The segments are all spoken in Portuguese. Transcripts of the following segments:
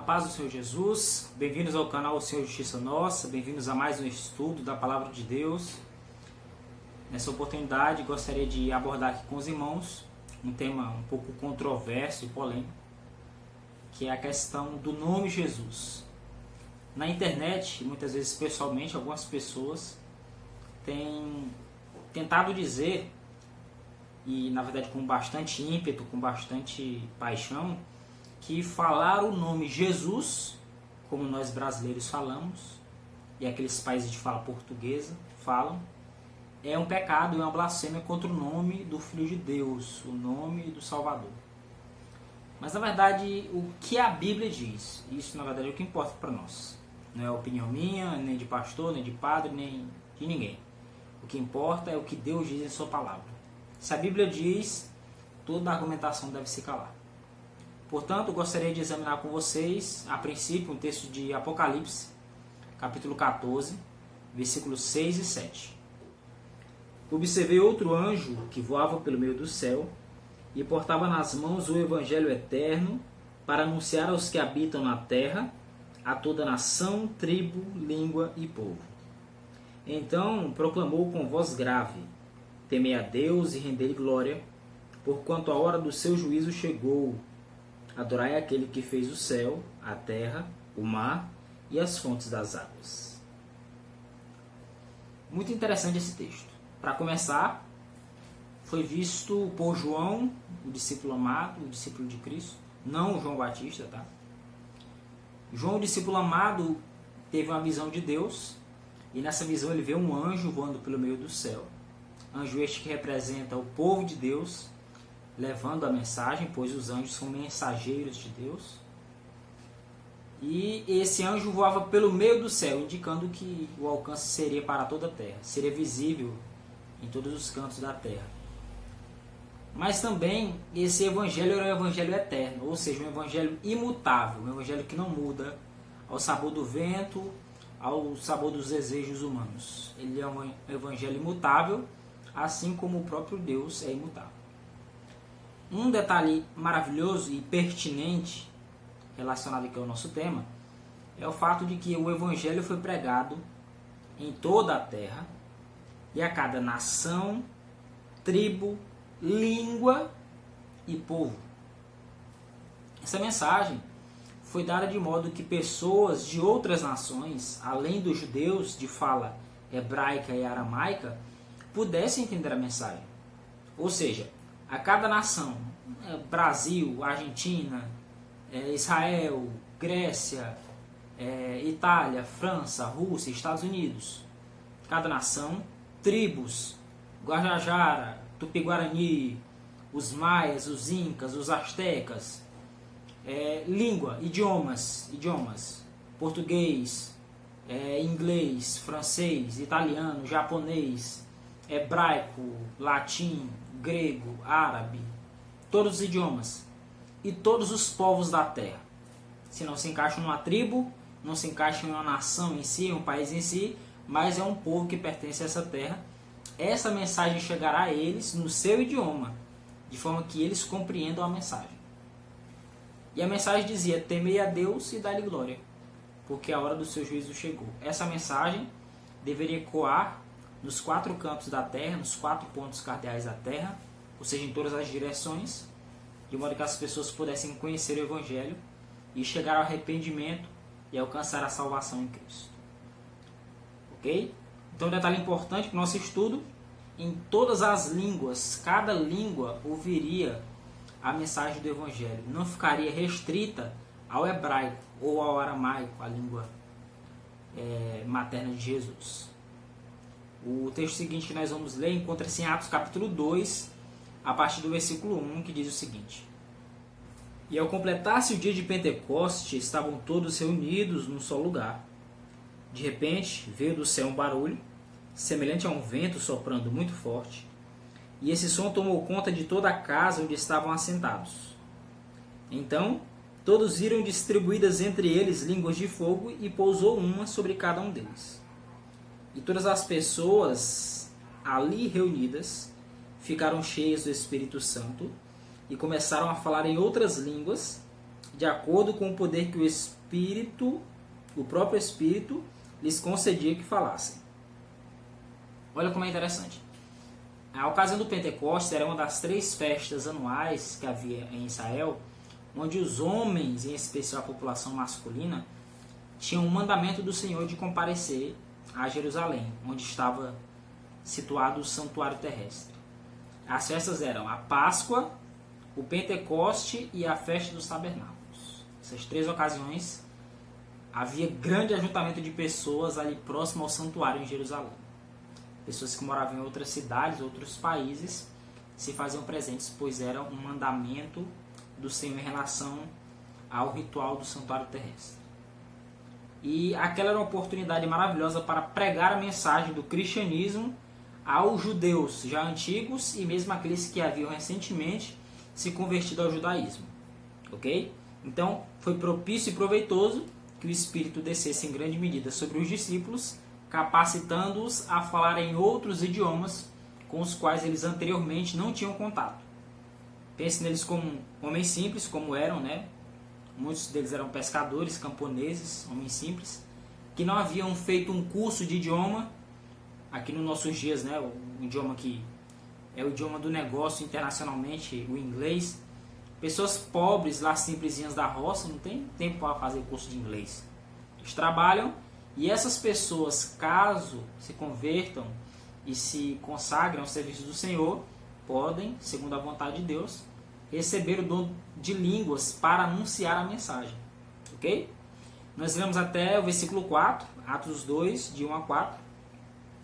paz do Senhor Jesus, bem-vindos ao canal O Senhor Justiça Nossa, bem-vindos a mais um estudo da Palavra de Deus. Nessa oportunidade gostaria de abordar aqui com os irmãos um tema um pouco controverso e polêmico, que é a questão do nome Jesus. Na internet, muitas vezes pessoalmente, algumas pessoas têm tentado dizer, e na verdade com bastante ímpeto, com bastante paixão, que falar o nome Jesus, como nós brasileiros falamos, e aqueles países de fala portuguesa falam, é um pecado, é uma blasfêmia contra o nome do Filho de Deus, o nome do Salvador. Mas na verdade, o que a Bíblia diz, isso na verdade é o que importa para nós. Não é opinião minha, nem de pastor, nem de padre, nem de ninguém. O que importa é o que Deus diz em sua palavra. Se a Bíblia diz, toda a argumentação deve se calar. Portanto, eu gostaria de examinar com vocês, a princípio, um texto de Apocalipse, capítulo 14, versículos 6 e 7. Observei outro anjo que voava pelo meio do céu e portava nas mãos o evangelho eterno para anunciar aos que habitam na terra, a toda nação, tribo, língua e povo. Então proclamou com voz grave: temei a Deus e rendei-lhe glória, porquanto a hora do seu juízo chegou. Adorai aquele que fez o céu, a terra, o mar e as fontes das águas. Muito interessante esse texto. Para começar, foi visto por João, o discípulo amado, o discípulo de Cristo, não o João Batista, tá? João, o discípulo amado, teve uma visão de Deus, e nessa visão ele vê um anjo voando pelo meio do céu. Anjo este que representa o povo de Deus, levando a mensagem, pois os anjos são mensageiros de Deus. E esse anjo voava pelo meio do céu, indicando que o alcance seria para toda a terra, seria visível em todos os cantos da terra. Mas também esse evangelho era um evangelho eterno, ou seja, um evangelho imutável, um evangelho que não muda ao sabor do vento, ao sabor dos desejos humanos. Ele é um evangelho imutável, assim como o próprio Deus é imutável. Um detalhe maravilhoso e pertinente relacionado aqui ao nosso tema é o fato de que o evangelho foi pregado em toda a terra e a cada nação, tribo, língua e povo. Essa mensagem foi dada de modo que pessoas de outras nações, além dos judeus de fala hebraica e aramaica, pudessem entender a mensagem. Ou seja, a cada nação, Brasil, Argentina, Israel, Grécia, Itália, França, Rússia, Estados Unidos, cada nação, tribos, Guajajara, Tupi-Guarani, os maias, os incas, os astecas, língua, idiomas, português, inglês, francês, italiano, japonês, hebraico, latim, grego, árabe, todos os idiomas e todos os povos da terra. Se não se encaixa numa tribo, não se encaixa em uma nação em si, em um país em si, mas é um povo que pertence a essa terra. Essa mensagem chegará a eles no seu idioma, de forma que eles compreendam a mensagem. E a mensagem dizia: temei a Deus e dai-lhe glória, porque a hora do seu juízo chegou. Essa mensagem deveria ecoar nos 4 cantos da terra, nos 4 pontos cardeais da terra, ou seja, em todas as direções, de modo que as pessoas pudessem conhecer o Evangelho e chegar ao arrependimento e alcançar a salvação em Cristo. Ok? Então, um detalhe importante para o nosso estudo: em todas as línguas, cada língua ouviria a mensagem do Evangelho. Não ficaria restrita ao hebraico ou ao aramaico, a língua materna de Jesus. O texto seguinte que nós vamos ler encontra-se em Atos capítulo 2, a partir do versículo 1, que diz o seguinte: E ao completar-se o dia de Pentecoste, estavam todos reunidos num só lugar. De repente, veio do céu um barulho, semelhante a um vento soprando muito forte, e esse som tomou conta de toda a casa onde estavam assentados. Então, todos viram distribuídas entre eles línguas de fogo, e pousou uma sobre cada um deles. E todas as pessoas ali reunidas ficaram cheias do Espírito Santo e começaram a falar em outras línguas, de acordo com o poder que o próprio Espírito, lhes concedia que falassem. Olha como é interessante. A ocasião do Pentecostes era uma das 3 festas anuais que havia em Israel, onde os homens, em especial a população masculina, tinham o mandamento do Senhor de comparecer a Jerusalém, onde estava situado o santuário terrestre. As festas eram a Páscoa, o Pentecoste e a festa dos tabernáculos. Essas 3 ocasiões havia grande ajuntamento de pessoas ali próximo ao santuário em Jerusalém. Pessoas que moravam em outras cidades, outros países, se faziam presentes, pois era um mandamento do Senhor em relação ao ritual do santuário terrestre. E aquela era uma oportunidade maravilhosa para pregar a mensagem do cristianismo aos judeus já antigos e mesmo aqueles que haviam recentemente se convertido ao judaísmo. Ok? Então, foi propício e proveitoso que o Espírito descesse em grande medida sobre os discípulos, capacitando-os a falar em outros idiomas com os quais eles anteriormente não tinham contato. Pense neles como homens simples, como eram, né? Muitos deles eram pescadores, camponeses, homens simples, que não haviam feito um curso de idioma, aqui nos nossos dias, né? O idioma que é o idioma do negócio internacionalmente, o inglês. Pessoas pobres, lá simplesinhas da roça, não tem tempo para fazer curso de inglês. Eles trabalham e essas pessoas, caso se convertam e se consagrem ao serviço do Senhor, podem, segundo a vontade de Deus, receber o dom de línguas para anunciar a mensagem. Ok? Nós lemos até o versículo 4, Atos 2, de 1 a 4.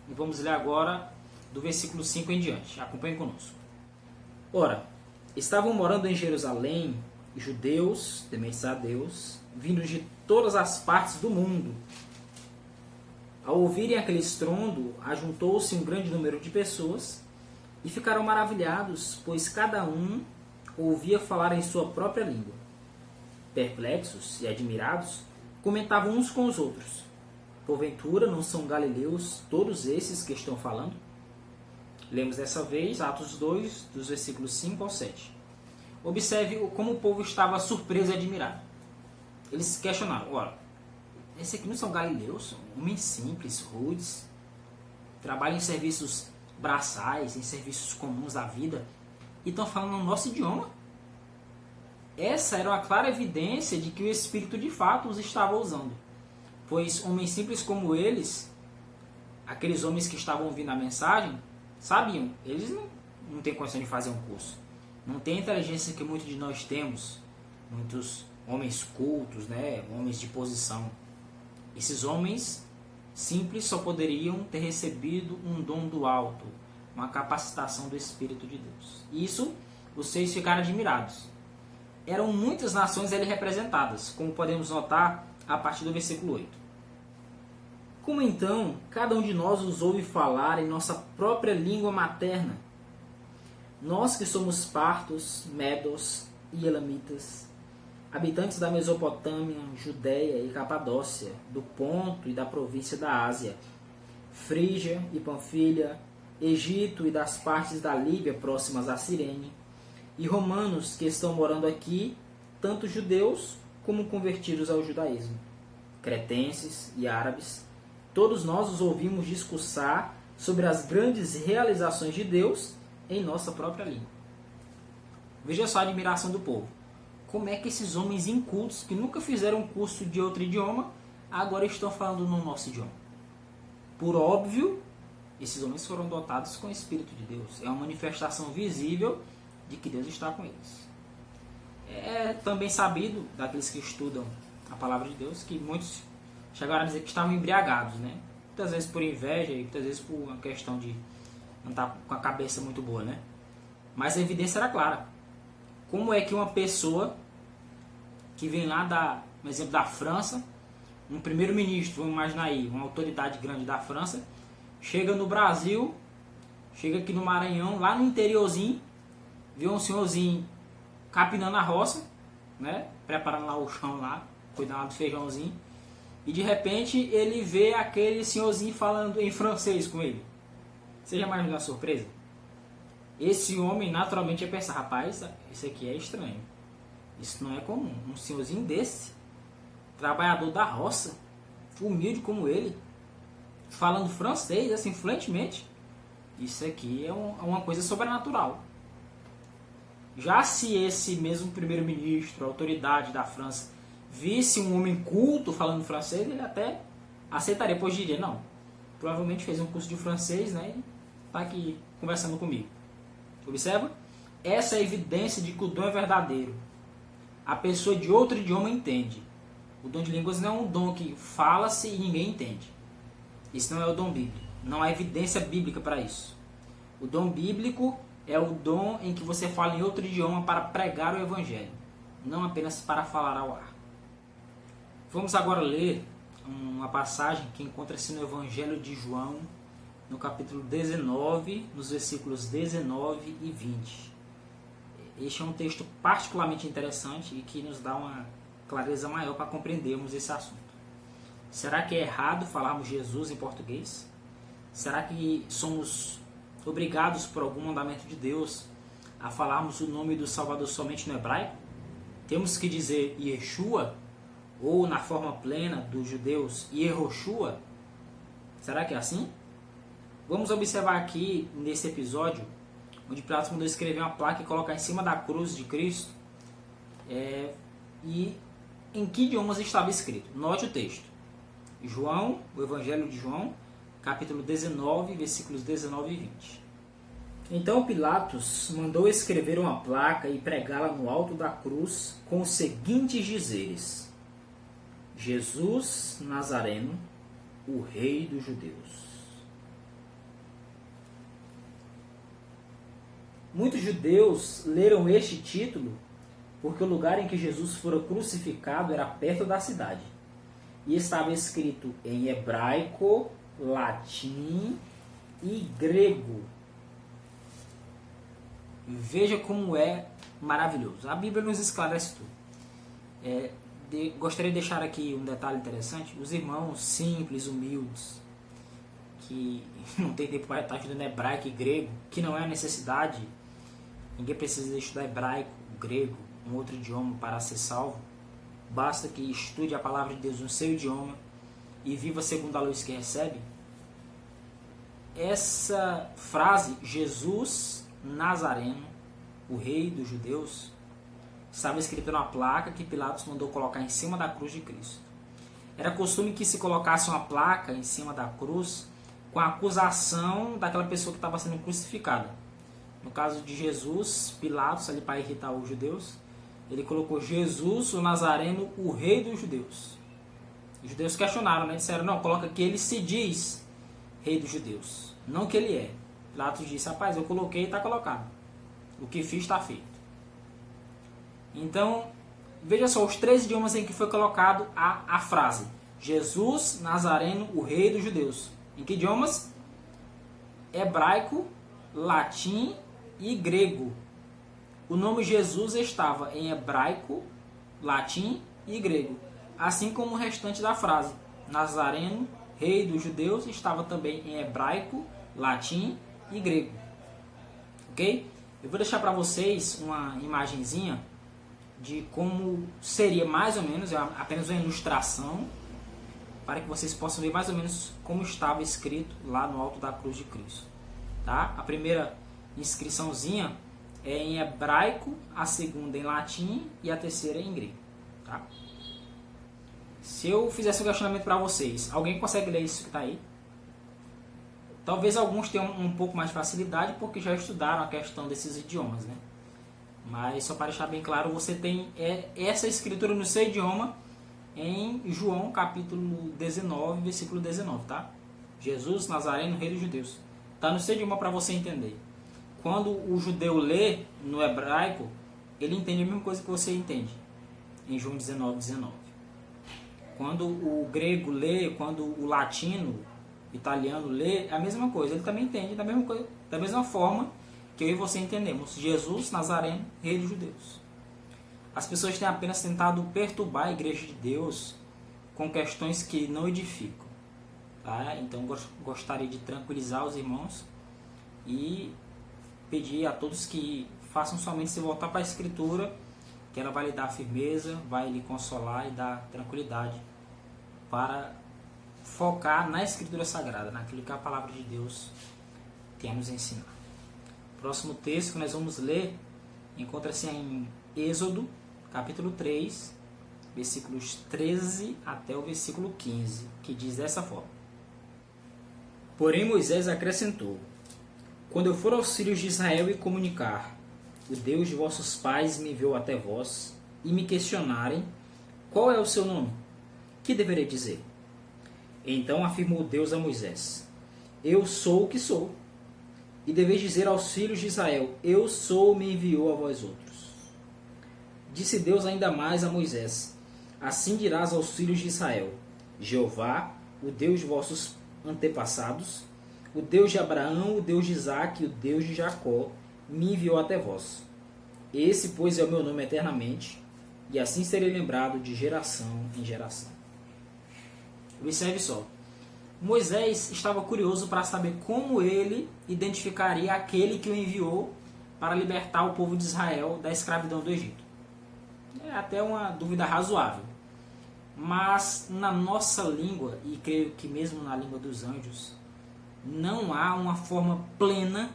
E vamos ler agora do versículo 5 em diante. Acompanhe conosco. Ora, estavam morando em Jerusalém judeus, tementes a Deus, vindos de todas as partes do mundo. Ao ouvirem aquele estrondo, ajuntou-se um grande número de pessoas e ficaram maravilhados, pois cada um ouvia falar em sua própria língua. Perplexos e admirados, comentavam uns com os outros: porventura não são galileus todos esses que estão falando? Lemos dessa vez Atos 2, dos versículos 5 ao 7. Observe como o povo estava surpreso e admirado. Eles questionaram: ora, esses aqui não são galileus, são homens simples, rudes, trabalham em serviços braçais, em serviços comuns da vida, e estão falando no nosso idioma? Essa era uma clara evidência de que o Espírito de fato os estava usando, pois homens simples como eles, aqueles homens que estavam ouvindo a mensagem, sabiam, eles não têm condição de fazer um curso, não têm a inteligência que muitos de nós temos, muitos homens cultos, né, homens de posição. Esses homens simples só poderiam ter recebido um dom do alto, uma capacitação do Espírito de Deus. E isso, vocês ficaram admirados. Eram muitas nações ali representadas, como podemos notar a partir do versículo 8. Como então cada um de nós os ouve falar em nossa própria língua materna? Nós que somos partos, medos e elamitas, habitantes da Mesopotâmia, Judéia e Capadócia, do Ponto e da província da Ásia, Frígia e Panfilha, Egito e das partes da Líbia próximas a Cirene, e romanos que estão morando aqui, tanto judeus como convertidos ao judaísmo, cretenses e árabes, todos nós os ouvimos discursar sobre as grandes realizações de Deus em nossa própria língua. Veja só a admiração do povo. Como é que esses homens incultos, que nunca fizeram um curso de outro idioma, agora estão falando no nosso idioma? Por óbvio, esses homens foram dotados com o Espírito de Deus. É uma manifestação visível de que Deus está com eles. É também sabido, daqueles que estudam a palavra de Deus, que muitos chegaram a dizer que estavam embriagados, né? Muitas vezes por inveja e muitas vezes por uma questão de não estar com a cabeça muito boa, né? Mas a evidência era clara. Como é que uma pessoa que vem lá, por exemplo, da França, um primeiro-ministro, vamos imaginar aí, uma autoridade grande da França, chega no Brasil, chega aqui no Maranhão, lá no interiorzinho, vê um senhorzinho capinando a roça, né, preparando lá o chão lá, cuidando lá do feijãozinho, e de repente ele vê aquele senhorzinho falando em francês com ele. Você já imaginou a surpresa? Esse homem naturalmente ia pensar: rapaz, isso aqui é estranho. Isso não é comum. Um senhorzinho desse, trabalhador da roça, humilde como ele, falando francês, assim, fluentemente, isso aqui é uma coisa sobrenatural. Já se esse mesmo primeiro-ministro, autoridade da França, visse um homem culto falando francês, ele até aceitaria, pois diria, não, provavelmente fez um curso de francês, né, e está aqui conversando comigo. Observa? Essa é a evidência de que o dom é verdadeiro. A pessoa de outro idioma entende. O dom de línguas não é um dom que fala-se e ninguém entende. Isso não é o dom bíblico. Não há evidência bíblica para isso. O dom bíblico é o dom em que você fala em outro idioma para pregar o evangelho, não apenas para falar ao ar. Vamos agora ler uma passagem que encontra-se no Evangelho de João, no capítulo 19, nos versículos 19 e 20. Este é um texto particularmente interessante e que nos dá uma clareza maior para compreendermos esse assunto. Será que é errado falarmos Jesus em português? Será que somos obrigados por algum mandamento de Deus a falarmos o nome do Salvador somente no hebraico? Temos que dizer Yeshua, ou na forma plena dos judeus, Yehoshua? Será que é assim? Vamos observar aqui nesse episódio, onde Pilatos mandou escrever uma placa e colocar em cima da cruz de Cristo, e em que idiomas estava escrito. Note o texto. João, o Evangelho de João, capítulo 19, versículos 19 e 20. Então Pilatos mandou escrever uma placa e pregá-la no alto da cruz com os seguintes dizeres: Jesus Nazareno, o Rei dos Judeus. Muitos judeus leram este título porque o lugar em que Jesus fora crucificado era perto da cidade e estava escrito em hebraico, latim e grego. Veja como é maravilhoso. A Bíblia nos esclarece tudo. Gostaria de deixar aqui um detalhe interessante. Os irmãos simples, humildes, que não tem tempo para estar estudando hebraico e grego, que não é a necessidade. Ninguém precisa estudar hebraico, grego, um outro idioma para ser salvo. Basta que estude a palavra de Deus no seu idioma e viva segundo a luz que recebe. Essa frase, Jesus Nazareno, o Rei dos Judeus, estava escrita numa placa que Pilatos mandou colocar em cima da cruz de Cristo. Era costume que se colocasse uma placa em cima da cruz com a acusação daquela pessoa que estava sendo crucificada. No caso de Jesus, Pilatos, ali para irritar os judeus, ele colocou Jesus, o Nazareno, o Rei dos Judeus. Os judeus questionaram, né? Disseram, não, coloca que ele se diz Rei dos Judeus, não que ele é. Pilatos disse, rapaz, eu coloquei e está colocado. O que fiz está feito. Então, veja só, os três idiomas em que foi colocado a frase. Jesus, Nazareno, o Rei dos Judeus. Em que idiomas? Hebraico, latim e grego. O nome Jesus estava em hebraico, latim e grego. Assim como o restante da frase. Nazareno, Rei dos Judeus, estava também em hebraico, latim e grego. Ok? Eu vou deixar para vocês uma imagenzinha de como seria mais ou menos, é apenas uma ilustração, para que vocês possam ver mais ou menos como estava escrito lá no alto da cruz de Cristo. Tá? A primeira inscriçãozinha é em hebraico, a segunda em latim e a terceira em grego. Tá? Se eu fizesse um questionamento para vocês, alguém consegue ler isso que está aí? Talvez alguns tenham um pouco mais de facilidade porque já estudaram a questão desses idiomas, né? Mas só para deixar bem claro, você tem essa escritura no seu idioma em João capítulo 19, versículo 19, tá? Jesus Nazareno, Rei dos Judeus. Está no seu idioma para você entender. Quando o judeu lê no hebraico, ele entende a mesma coisa que você entende em João 19, 19. Quando o grego lê, quando o latino, italiano lê, é a mesma coisa. Ele também entende da mesma forma que eu e você entendemos. Jesus Nazareno, Rei dos Judeus. As pessoas têm apenas tentado perturbar a igreja de Deus com questões que não edificam. Tá? Então gostaria de tranquilizar os irmãos e pedir a todos que façam somente se voltar para a Escritura que ela vai lhe dar firmeza, vai lhe consolar e dar tranquilidade para focar na Escritura Sagrada, naquilo que a Palavra de Deus tem a nos ensinar. O próximo texto que nós vamos ler encontra-se em Êxodo, capítulo 3, versículos 13 até o versículo 15, que diz dessa forma: Porém Moisés acrescentou: Quando eu for aos filhos de Israel e comunicar, o Deus de vossos pais me enviou até vós, e me questionarem, qual é o seu nome? Que deverei dizer? Então afirmou Deus a Moisés: Eu sou o que sou. E deveis dizer aos filhos de Israel: Eu sou, me enviou a vós outros. Disse Deus ainda mais a Moisés: Assim dirás aos filhos de Israel: Jeová, o Deus de vossos antepassados, o Deus de Abraão, o Deus de Isaque e o Deus de Jacó, me enviou até vós. Esse, pois, é o meu nome eternamente, e assim serei lembrado de geração em geração. Observe só. Moisés estava curioso para saber como ele identificaria aquele que o enviou para libertar o povo de Israel da escravidão do Egito. É até uma dúvida razoável. Mas na nossa língua, e creio que mesmo na língua dos anjos, não há uma forma plena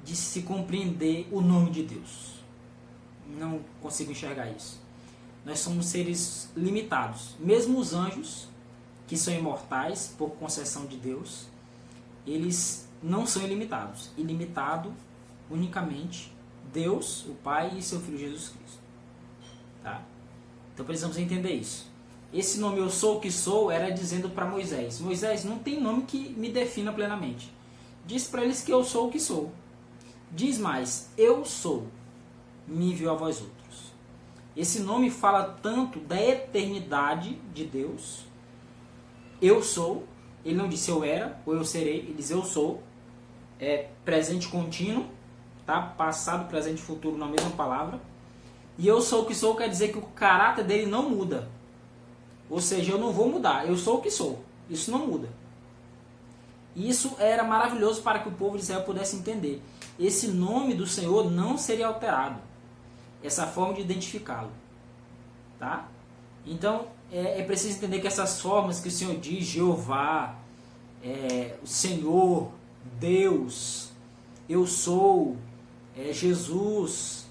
de se compreender o nome de Deus. Não consigo enxergar isso. Nós somos seres limitados. Mesmo os anjos, que são imortais por concessão de Deus, eles não são ilimitados. Ilimitado unicamente Deus, o Pai e seu Filho Jesus Cristo. Tá? Então precisamos entender isso. Esse nome eu sou o que sou era dizendo para Moisés: Moisés, não tem nome que me defina plenamente. Diz para eles que eu sou o que sou. Diz mais: eu sou, me enviou a vós outros. Esse nome fala tanto da eternidade de Deus. Eu sou. Ele não disse eu era ou eu serei. Ele diz eu sou. É presente contínuo, tá? Passado, presente e futuro na mesma palavra. E eu sou o que sou quer dizer que o caráter dele não muda. Ou seja, eu não vou mudar. Eu sou o que sou. Isso não muda. E isso era maravilhoso para que o povo de Israel pudesse entender. Esse nome do Senhor não seria alterado. Essa forma de identificá-lo. Tá? Então, é preciso entender que essas formas que o Senhor diz, Jeová, o Senhor, Deus, eu sou, Jesus,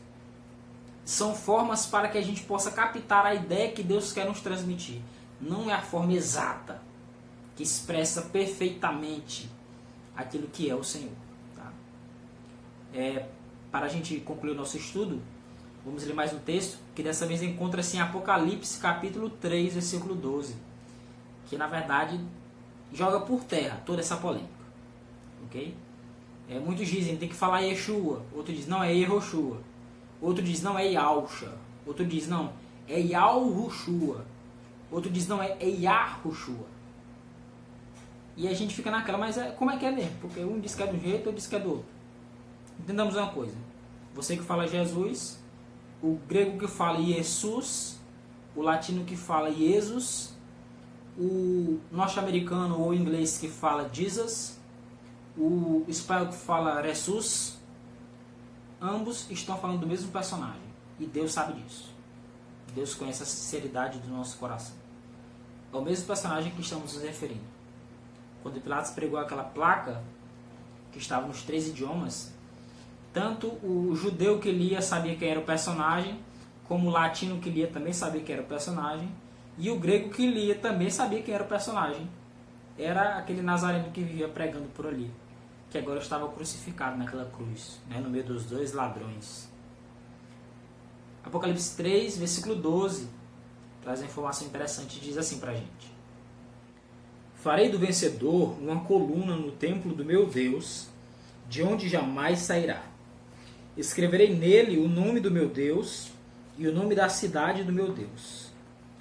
são formas para que a gente possa captar a ideia que Deus quer nos transmitir. Não é a forma exata, que expressa perfeitamente aquilo que é o Senhor. Tá? Para a gente concluir o nosso estudo, vamos ler mais um texto, que dessa vez encontra-se em Apocalipse, capítulo 3, versículo 12, que na verdade joga por terra toda essa polêmica. Ok? Muitos dizem tem que falar Yeshua, outro diz não, é Yehoshua, outro diz não, é Yahusha, outro diz não, é Yahushua, outro diz não, é Yahushua. E a gente fica naquela, mas como é que é mesmo? Porque um diz que é de um jeito, outro diz que é do outro. Entendamos uma coisa, você que fala Jesus, o grego que fala Jesus, o latino que fala Jesus, o norte-americano ou inglês que fala Jesus, o espanhol que fala Jesus, ambos estão falando do mesmo personagem. E Deus sabe disso. Deus conhece a sinceridade do nosso coração. É o mesmo personagem que estamos nos referindo. Quando Pilatos pregou aquela placa que estava nos 3 idiomas, tanto o judeu que lia sabia quem era o personagem, como o latino que lia também sabia quem era o personagem, e o grego que lia também sabia quem era o personagem. Era aquele nazareno que vivia pregando por ali, que agora estava crucificado naquela cruz, né, no meio dos dois ladrões. Apocalipse 3, versículo 12, traz uma informação interessante, diz assim pra gente: Farei do vencedor uma coluna no templo do meu Deus, de onde jamais sairá. Escreverei nele o nome do meu Deus e o nome da cidade do meu Deus,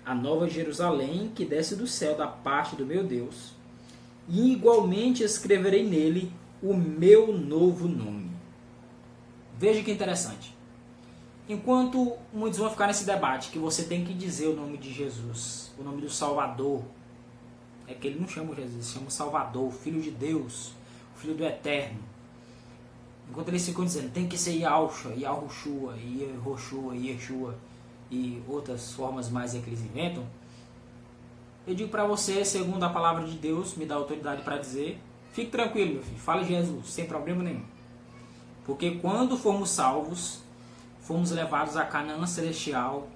a nova Jerusalém que desce do céu da parte do meu Deus, e igualmente escreverei nele o meu novo nome. Veja que interessante. Enquanto muitos vão ficar nesse debate que você tem que dizer o nome de Jesus, o nome do Salvador, é que ele não chama Jesus, ele chama o Salvador, o Filho de Deus, o Filho do Eterno. Enquanto eles ficam dizendo, tem que ser Yahusha, Yahushua, Yehoshua, Yeshua. e outras formas mais que eles inventam, eu digo para você, segundo a palavra de Deus, me dá autoridade para dizer, fique tranquilo, meu filho, fale Jesus, sem problema nenhum. Porque quando formos salvos, fomos levados a Canaã celestial,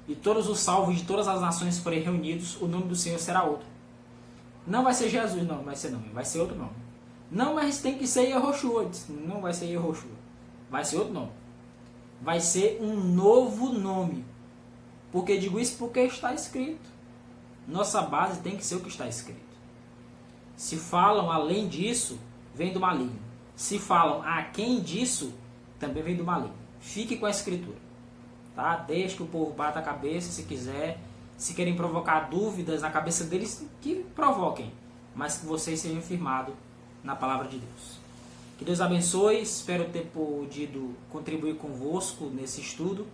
e todos os salvos de todas as nações forem reunidos, o nome do Senhor será outro. Não vai ser Jesus, não, vai ser outro nome. Não, mas tem que ser Yehoshua. Não vai ser Yehoshua, vai ser outro nome. Vai ser um novo nome. Porque digo isso porque está escrito. Nossa base tem que ser o que está escrito. Se falam além disso, vem do maligno. Se falam aquém disso, também vem do maligno. Fique com a escritura. Tá? Deixe que o povo bata a cabeça se quiser. Se querem provocar dúvidas na cabeça deles, que provoquem. Mas que vocês sejam firmados na palavra de Deus. Que Deus abençoe. Espero ter podido contribuir convosco nesse estudo.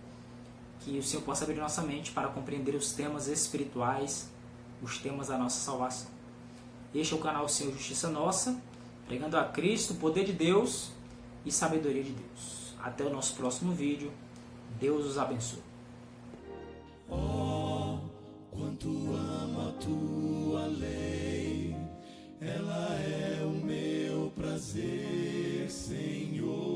Que o Senhor possa abrir nossa mente para compreender os temas espirituais, os temas da nossa salvação. Este é o canal Senhor Justiça Nossa, pregando a Cristo, o poder de Deus e sabedoria de Deus. Até o nosso próximo vídeo. Deus os abençoe. Oh, quanto amo a tua lei, ela é o meu prazer, Senhor.